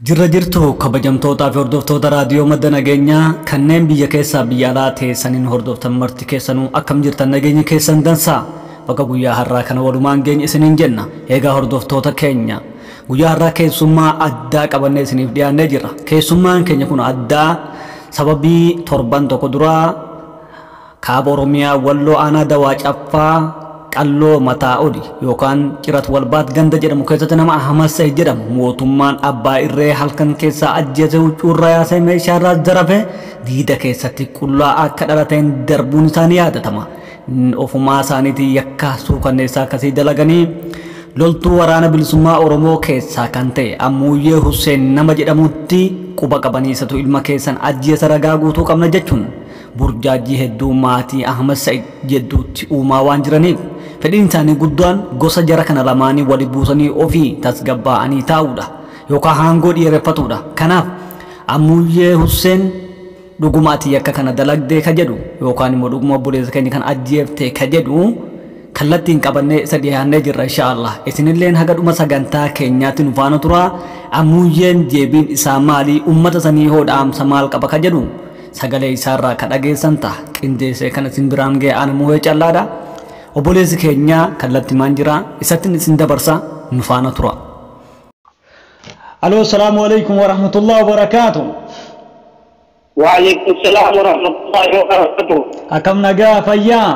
Jirra jirtu kabajamtoota fi hordoftoota raadiyoo madda nageenyaa kanneen biyya keessaa biyya alaa teessaniin hordoftan marti keessanuu akkam jirtan nageenya keessan dansaa bakka guyyaa har'aa kana walumaan geenya isiniin jenna. Eegaa hordoftoota keenya guyyaa har'aa keessummaa addaa qabannee isiniif dhiyaannee jirra. Keessummaan keenya kun addaa sababii torban tokko duraa kaaba Oromiyaa Walloo aanaa Dawaa Caffaa Qalloo mataa oli yookaan cirat walbaat ganda jedhamu keessatti nama Ahmad Said jedhamu mootummaan abbaa irree halkan keessaa ajjeese huccuurraa yaasee meeshaarraa zarafe diida keessatti qullaa akka dhalateen darbuun isaanii yaadatama. Ofumaa isaaniitii yakka suukanneessaa akkasii dalaganii loltuu waraana bilisummaa Oromoo keessaa kan ta'e Ammuyyee Hussein nama jedhamutti quba qabaniisatu ilma keessan ajjeese ragaa guutuu qabna jechuun burjaajii hedduu maatii Ahmad Said jedhuutti uumaa waan jiraniif fedhiin isaanii guddaan gosa jara kana lamaanii wali buusanii ofii tasgabbaa'anii taa'uudha yookaan haangoo dhiyeeffatudha. Kanaaf Ammuyyee Hussein dhugumaatti yakka kana dalagdee ka jedhu yookaan immoo dhuguma buleessa keenya kan ajjeeftee ka jedhu kallattiin qabannee isa dhiyaannee jirra inshaallah. Isinilleen haga dhuma sagantaa keenyaatti nu faana tura. Ammuyyeen jeebiin isaa maalii uummata sanii hodhaamsa maal qaba ka jedhu sagalee isaarraa ka dhageessan ta'a. Qindeessee kana isin biraan ga'e ana muhee callaadha. Obboleessi keenya kallattii maan jira isattiin isin dabarsa nu faana tura. Aloo salaamu alaykum wa rahmatullahi wa barakaatuh. Wa alaykum salaam wa rahmatullahi wa barakatuh. Akkam nagaa fayyaa?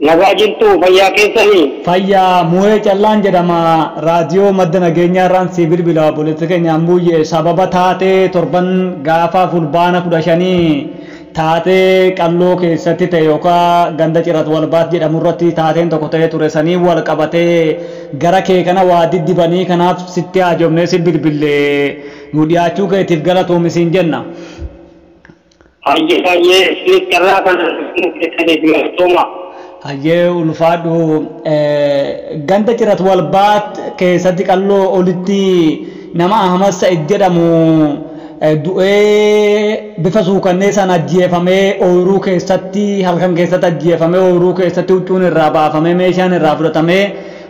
Nagaa jirtu fayyaa keessanii? Fayyaa muhee callaan jedhama raadiyoo madda nageenyaa irraan si bilbila obboleessi keenya Ammuyyee sababa taatee torban gaafa fulbaana 15 taatee Qalloo keessatti ta'e yookaan ganda cirat walbaat jedhamu irratti taateen tokko ta'ee ture sanii wal qabatee gara kee kana waa diddibanii kanaaf sitti haajomnee si bilbilee nu dhiyaachuu keetiif galatoomisin jenna. Hayyee isinitti irraa kan keessaniif galatooma. Hayyee ulfaadhu ganda cirat walbaat keessatti Qalloo olitti nama Ahmad Said jedhamu du'ee bifa suukanneessaan ajjeefamee ooyiruu keessatti halkan keessatti ajjeefamee ooyiruu keessatti huccuun irraa baafamee meeshaan irraa fudhatamee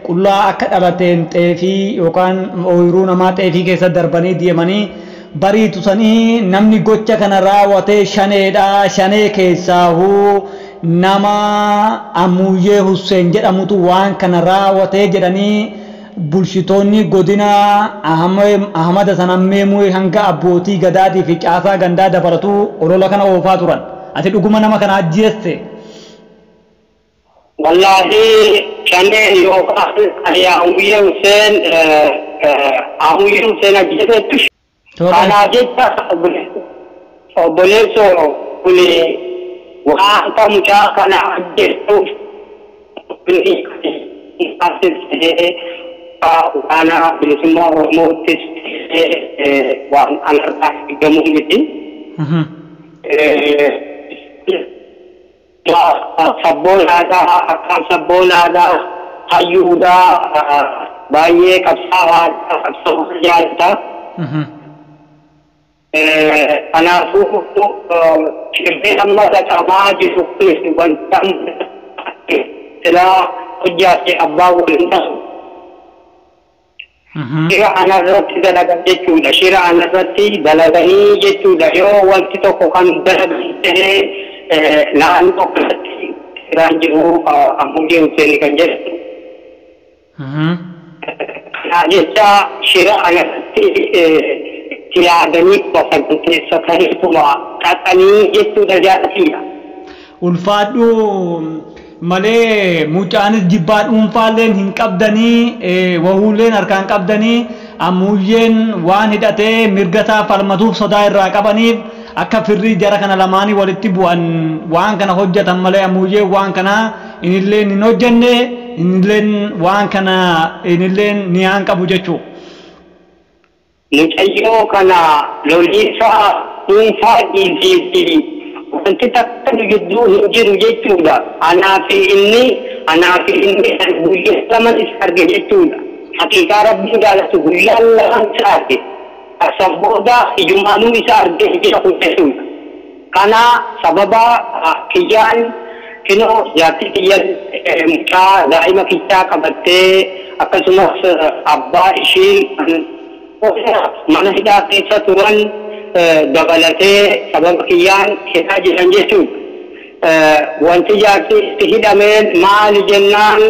qullaa akka dhalateen xeefii yookaan ooyiruu namaa xeefii keessa darbanii deemanii bariitu sanii namni gocha kana raawwatee shaneedha. Shanee keessaahuu nama Ammuyyee Hussein jedhamutu waan kana raawwatee jedhanii bulchitoonni godina Ahmad Sanammee hanga abbootii gadaatii fi caasaa gandaa dabalatu olola kana oofaa turan. Ati dhuguma nama kana ajjeeste? Wallahi shanee yookaan Ammuyyee Hussein ajjeesetti kanaa jecha obboleessoo kuni wanta mucaa kana ajjeesuuf ana bilisummaa Oromootis waan anarraa eegamu miti. Sabboonaadhaa akkaan sabboonaadhaa hayyuudhaa baay'ee qabsaa'aadhaa qabsaa'uu jaalataa. Kanaafuu shirri amma qacamaa jiru kun wanta silaa hojjaatee abbaa waliin ta'u. Shira anarratti dalagan jechuudha. Shira anarratti dalaganii jechuudha. Yoo wanti tokko kan dalagan ta'ee naannoo kanatti shiraan jiru Ammuyyee Hussein kan jedhamu. Kana jecha shira anarratti itti yaadanii saganteessataniituma qaxanii jechuudha jaalatiidha. Ulfaadhu malee mucaanis jibbaa dhuunfaalleen hin qabdanii wahuulleen harkaan qabdanii Ammuyyeen waan hidhatee mirgataa falmatuuf sodaa irraa qabaniif akka firrii jara kana lamaanii walitti bu'an waan kana hojjetan malee Ammuyyeen waan kana inilleen hin hojjenne inilleen waan kana inilleen ni haan qabu jechuudha. Mucayyoo kana loliisaa dhuunfaa dhiitii wanti takka gidduu hin jiru jechuudha. Anaa fi inni guyyaa laman isa arge jechuudha. Haqiiqaa rabbiin jaalatu guyyaan laman isa arge. Asan booda ijumaanuu isa arge jira kun jechuudha. Kana sababa kiyyaan kinoo jaartii kiyyan mucaa daa'ima kiyyaa qabattee akkasumas abbaa ishii mana hidhaa keessa turan dabalatee sababa kiyyaan hidhaa jiran jechuudha. Wanti jaarsi itti hidhameen maali jennaan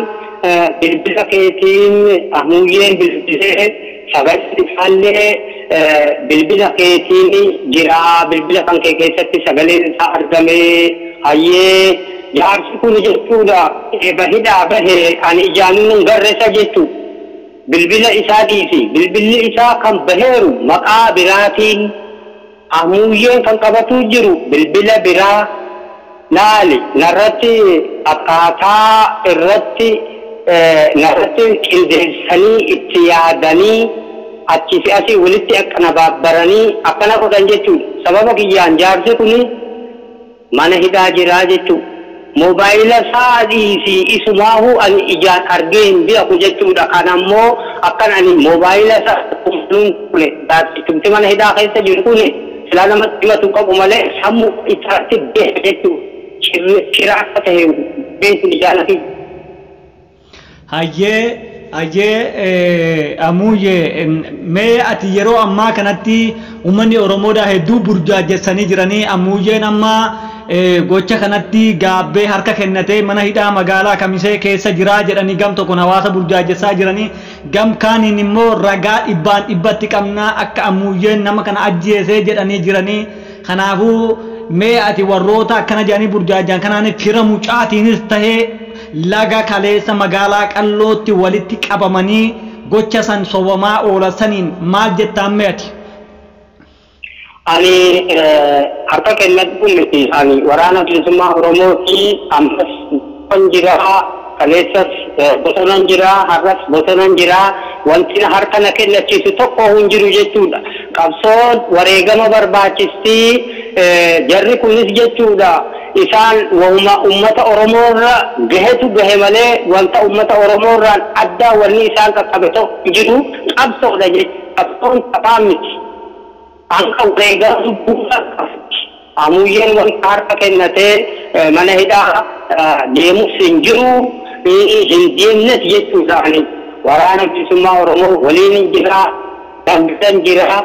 bilbila keetiin amuuyyeen bilbilee sagalee isaallee bilbila keetiin jira bilbila kan kee keessatti sagaleen isaa argamee hayyee jaarsi kun jechuudha eeba hidhaa bahee ani ijaanuun garreessa jechuudha. Bilbila isaa dhiisi bilbilli isaa kan baheeru maqaa biraatiin amuuyyeen kan qabatuu jiru bilbila biraa laali narratti akkaataa irratti narratti qindeessanii itti yaadanii achi fi asii walitti akkana baabbaranii akkana godhan jechuudha. Sababa kiyyaan jaarsi kun mana hidhaa jiraa jechuudha. Mobaayila saadii fi isumaahu ani ijaan argee hin beeku jechuudha. Kan ammoo akkan ani mobaayila isaa kumsuun kune tumti mana hidhaa keessa jiru kune silaa namatti himatu qabu malee sammuu isaatti beeka jechuudha. Kira akka ta'e beekni jaalati. Hayyee amuuyyee mee ati yeroo ammaa kanatti uummanni Oromoodhaa hedduu burjaajessanii jiranii amuuyyeen amma gocha kanatti gaabbee harka kennatee mana hidhaa magaalaa Kamisee keessa jiraa jedhanii gam tokkoon hawaasa burjaajessaa jiranii gam kaaniin immoo ragaa dhibbaan dhibbatti qabnaa akka amuuyyeen nama kana ajjeesee jedhanii jiranii kanaafuu mee ati warroota akkana jedhanii burjaajaan kanaan fira mucaatiinis tahee laga kaleessa magaalaa qallootti walitti qabamanii gocha san sobamaa oolasaniin maal jettaan mee ati? Ani harka kennatu miti ani waraana bilisummaa Oromooti ammas kan jiraa kaleessas bosonan jiraa har'as bosonan jiraa wanti harka na kennachiisu tokko hin jiru jechuudha. Qabsoon wareegama barbaachistii jarri kunis jechuudha. Isaan wama ummata Oromoorra gahetu gahe malee wanta ummata Oromoorraan addaa wanni isaan qaqqabe tokko jiru qabsoodha jechuudha. Qabsoon taphaa miti. Anka wareegama bu'uura amuuyyeen wanta harka kennatee mana hidhaa deemus hin jiru hin deemnes jechuudha. Waraana bilisummaa Oromoo waliin jira, danbisan jira,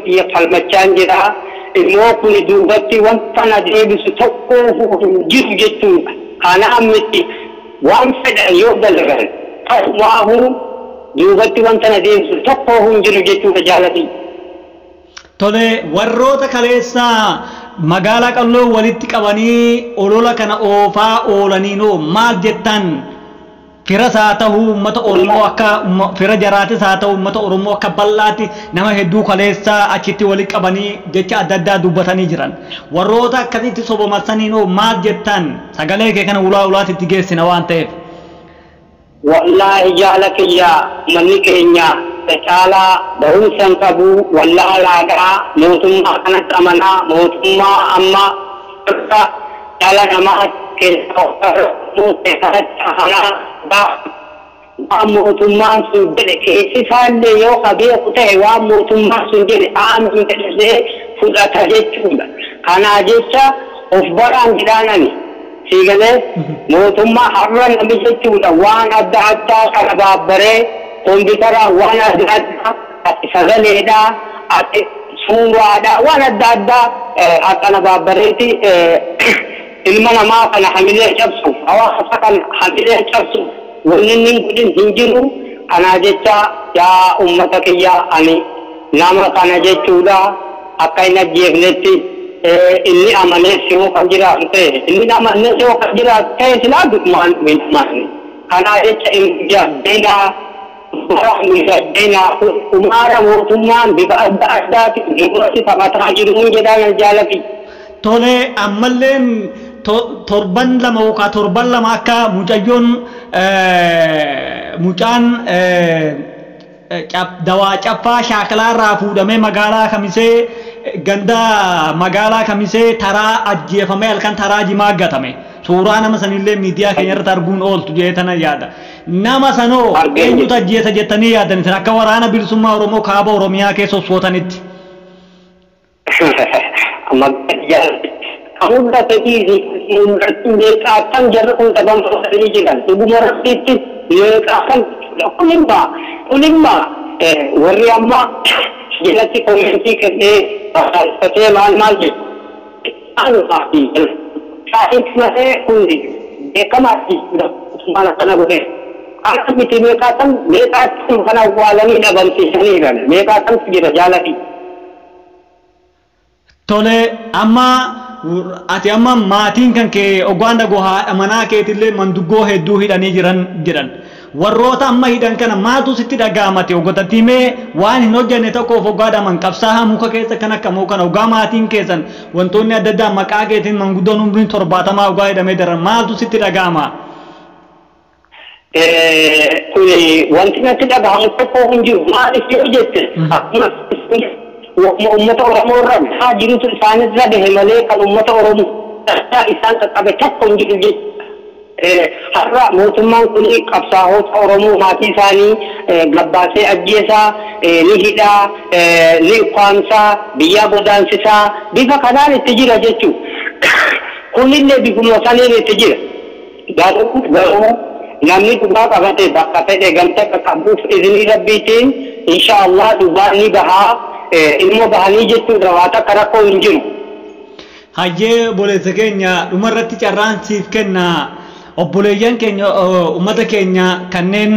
biyya falmachaan jira. Immoo kun duubatti wanta na deebisu tokko hin jiru jechuudha. Kanaaf miti waan fedhan yoo dalagan ta'umaahu duubatti wanta na deebisu tokko hin jiru jechuudha jaalati. Tole warroota kaleessaa magaalaa qalloo walitti qabanii olola kana oofaa oolaniinoo maal jettan? Fira haa ta'u uummata Oromoo akka fira jaraatis haa ta'u uummata Oromoo akka bal'aatti nama hedduu kaleessaa achitti walitti qabanii jecha adda addaa dubbatanii jiran. Warroota akkasitti sobomarsaniinoo maal jettan? Sagalee kee kana ulaa ulaatitti geessina waan ta'eef. Wallaahi jaalakiyyaa manni keenya caalaa bahumsan qabu wallaalaadhaa mootummaa kanatti amanaa mootummaa amma dhala namaa keessaa waan mootummaan sun jedhe keessi isaallee yoo beeku ta'e waan mootummaan sun jedhe aamin jedhee fudhata jechuudha. Kanaa jecha of baraan jedhaanani siigalee mootummaa har'a nami jechuudha waan adda addaa kana baabbaree kompiitaraan waan adda addaa sagaleedhaa suuraadhaa waan adda addaa akkana baabbareeti ilma namaa kana hamilee cabsuuf hawaasa kana hamilee cabsuuf wanni inni godhin hin jiru. Kanaa jecha yaa ummata kiyyaa ani nama kana jechuudha akka hin ajjeefnetti inni amanee yoo kan jiraatu ta'e inni amanee yoo kan jiraatu ta'e silaa du'umaan miidhamaani. Kanaa jecha inni jaaddeenaa umaara mootummaan bifa adda addaatiin duratti taphataa jiru jedhaan jaalati. Tole ammalleen torban lama yookaan torban lama akka mucaan dawaa caffaa shaakalaa irraa fuudhamee magaalaa Kamisee ganda magaalaa Kamisee taraa ajjeefamee halkan taraa jimaa gatame. Suuraa nama sanillee miidiyaa keenya irratti arguun ooltu jeetana yaada. Nama sanoo eenyutu ajjeesa jettanii yaadan isin akka waraana bilisummaa Oromoo kaaba Oromiyaa keessa ossootanitti. Hunda ta'ii meeqaatan jarri kun dhabamtootanii jiran dhuguma rabbiitti meeqaatan kunimmaa warri amma jalatti komentii kennee fatee maal jedhu anuufi saa'inti malee hundi beekamaatti maal akkana godhe akka miti meeqaatti kan awwaalanii dhabamsiisanii kan meeqaatti jira jaalati. Tole amma ati amma maatiin kan kee ogaan dhagoo haadha manaa keetillee manduggoo hedduu hidhanii jiran warroota amma hidhan kana maaltu sitti dhaga'amate ogotatii mee waan hin hojjenne tokkoof ogaadhaman qabsaa muka keessa kan akka moo kana ogaa maatiin keessan wantoonni adda addaa maqaa keetiin manguddoon umriin 70 ogaa hidhamee daran maaltu sitti dhaga'ama? Wanti natti dhaga'amu tokko hin jiru maaliif yoo jette akkuma ummata Oromoo irra haa jirutu isaanirra gahe malee kan ummata Oromoo isaan qaqqabe tokko hin jiru jechuudha. Har'a mootummaan kun qabsaa'ota Oromoo maatii isaanii gabbaasee ajjeesaa ni hidhaa ni ukkaamsaa biyyaa godaansisaa bifa kanaan itti jira jechuudha. Kunillee bifuma saniin itti jira. Garuu namni dhugaa qabate bakka fedhe gamta qaqqabuuf izinii rabbiitiin inshaallah dhugaan ni bahaa ilmoo bahanii jechuudha waa takka rakkoo hin jiru. Hayyee obboleessa keenya dhumarratti carraan siif kenna. Obboleeyyan keenya ummata keenya kanneen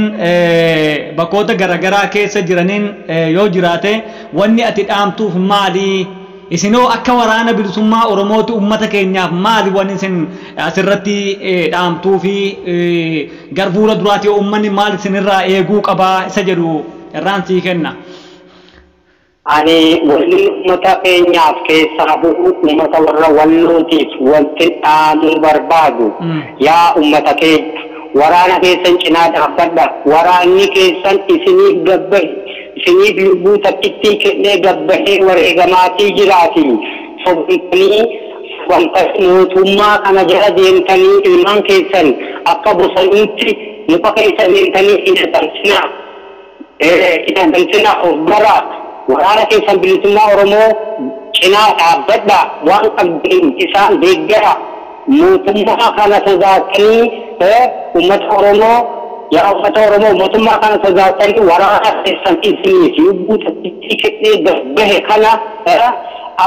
bakkoota garaagaraa keessa jiraniin yoo jiraate wanni ati dhaamtuuf maali? Isinoo akka waraana bilisummaa Oromooti ummata keenyaaf maali wanni isin asirratti dhaamtuu fi garbuura duraati uummanni maal isinirraa eeguu qabaa isa jedhu irraan sii kenna. Ani wanni ummata keenyaaf keessaa bu'u ummata warra wallootiif wanti dhaamuu barbaadu yaa ummata keenya waraana keessan cinaa dhaabbadha waraanni keessan isiniif gabbahe isiniif lubbuu takkittii kennee gabbahee wareegamaatii jiraati sobitanii mootummaa kana jala deemtanii ilmaan keessan akka bosoniitti muka keessa deemtanii hidhatansinaa of baraa waraana keessan bilisummaa Oromoo cinaa dhaabbadha waan qabdeen isaan deeggara mootummaa kana sodaatanii ummata Oromoo yaa ummata Oromoo mootummaa kana sodaatanii waraana keessan isiniif lubbuu takkittii kennee gabbahe kana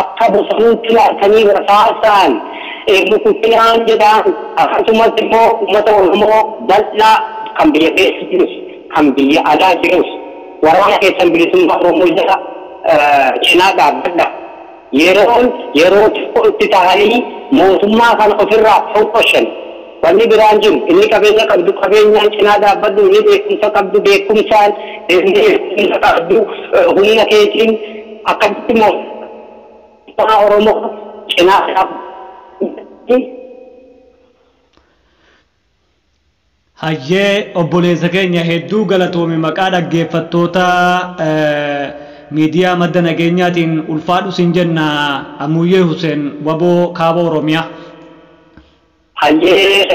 akka bosoniitti laatanii rasaasaan mukutinaan jedhaan akkasumas immoo ummata Oromoo bal'aa kan biyya keessa jirus kan biyya alaa jirus waraana keessan bilisummaa Oromoo jala cinaa dhaabbadha. Yeroo tokko itti tahanii mootummaa kana ofirraa foqqoshan wanni biraan jiru inni qabeenya qabdu qabeenyaan cinaa dhaabbadhu inni beekumsa qabdu beekumsaan inni beekumsa qabdu humna keetiin akkasitti mootummaa Oromoo cinaa dhaabbadhu. Hayyee obboleessa keenya hedduu galatoome maqaa dhaggeeffattoota miidiyaa madda nageenyaatiin ulfaadhu sin jenna Amuyyee Huseen Waboo Kaaba Oromiyaa. Hayyee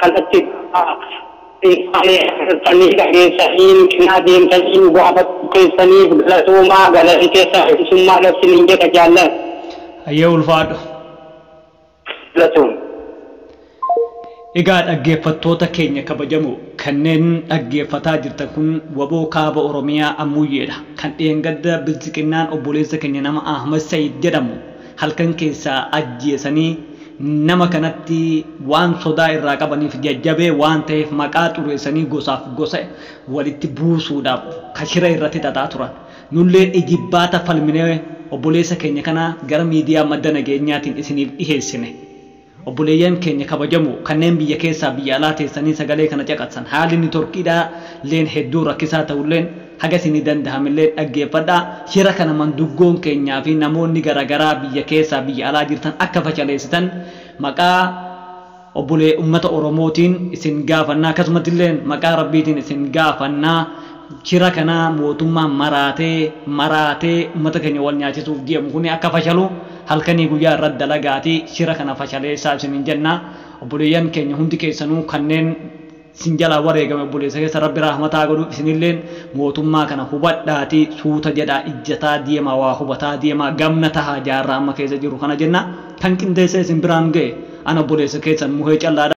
kanatti sanii dhageessanii cinaa deemtanii gaafachuu keessaniif galatoomaa galati keessa bilisummaa labsiniin jedha jaallan. Hayyee ulfaadhu. Galatooma. Egaa dhaggeeffattoota keenya kabajamoo kanneen dhaggeeffataa jirtan kun Waboo Kaaba Oromiyaa Amuyyeedha. Kan dheengadda bilisiqinnaan obboleessa keenya nama Ahmad Sayyid jedhamu halkan keessaa ajjeesanii nama kanatti waan sodaa irraa qabaniif jajjabee waan ta'eef maqaa xureessanii gosaaf gosa walitti buusuudhaaf kashira irratti xaxaa turan. Nullee ijibbaata falminee obboleessa keenya kana gara miidiyaa madda nageenyaatiin isiniif dhiheessine. Obboleeyyan keenya kabajamoo kanneen biyya keessaa biyya alaa teessanii sagalee kana caqasan haalli ni torqiidhaa leen hedduu rakkisaa ta'ulleen haga isinii danda'amillee dhaggeeffadhaa shira kana manduggoon keenyaa fi namoonni garaagaraa biyya keessaa biyya alaa jirtan akka facaleessitan maqaa obbolee ummata Oromootiin isin gaafannaa akkasumattillee maqaa Rabbiitiin isin gaafannaa shira kana mootummaan maraatee ummata keenya wal nyaachisuuf deemu kun akka fashalu halkanii guyyaa irratti dalagaati shira kana fashaleessaa isiniin jenna obboleeyyan keenya hundi keessanuu kanneen sinjala wareegame obboleessa keessa Rabbi rahmataa godhu isinilleen mootummaa kana hubadhaati suuta jedhaa ijjataa deemaa waa hubataa deemaa gamna tahaa jaarraa amma keessa jiru kana jenna kan qindeessee isin biraan ga'e ana obboleessa keessan muhee callaadha.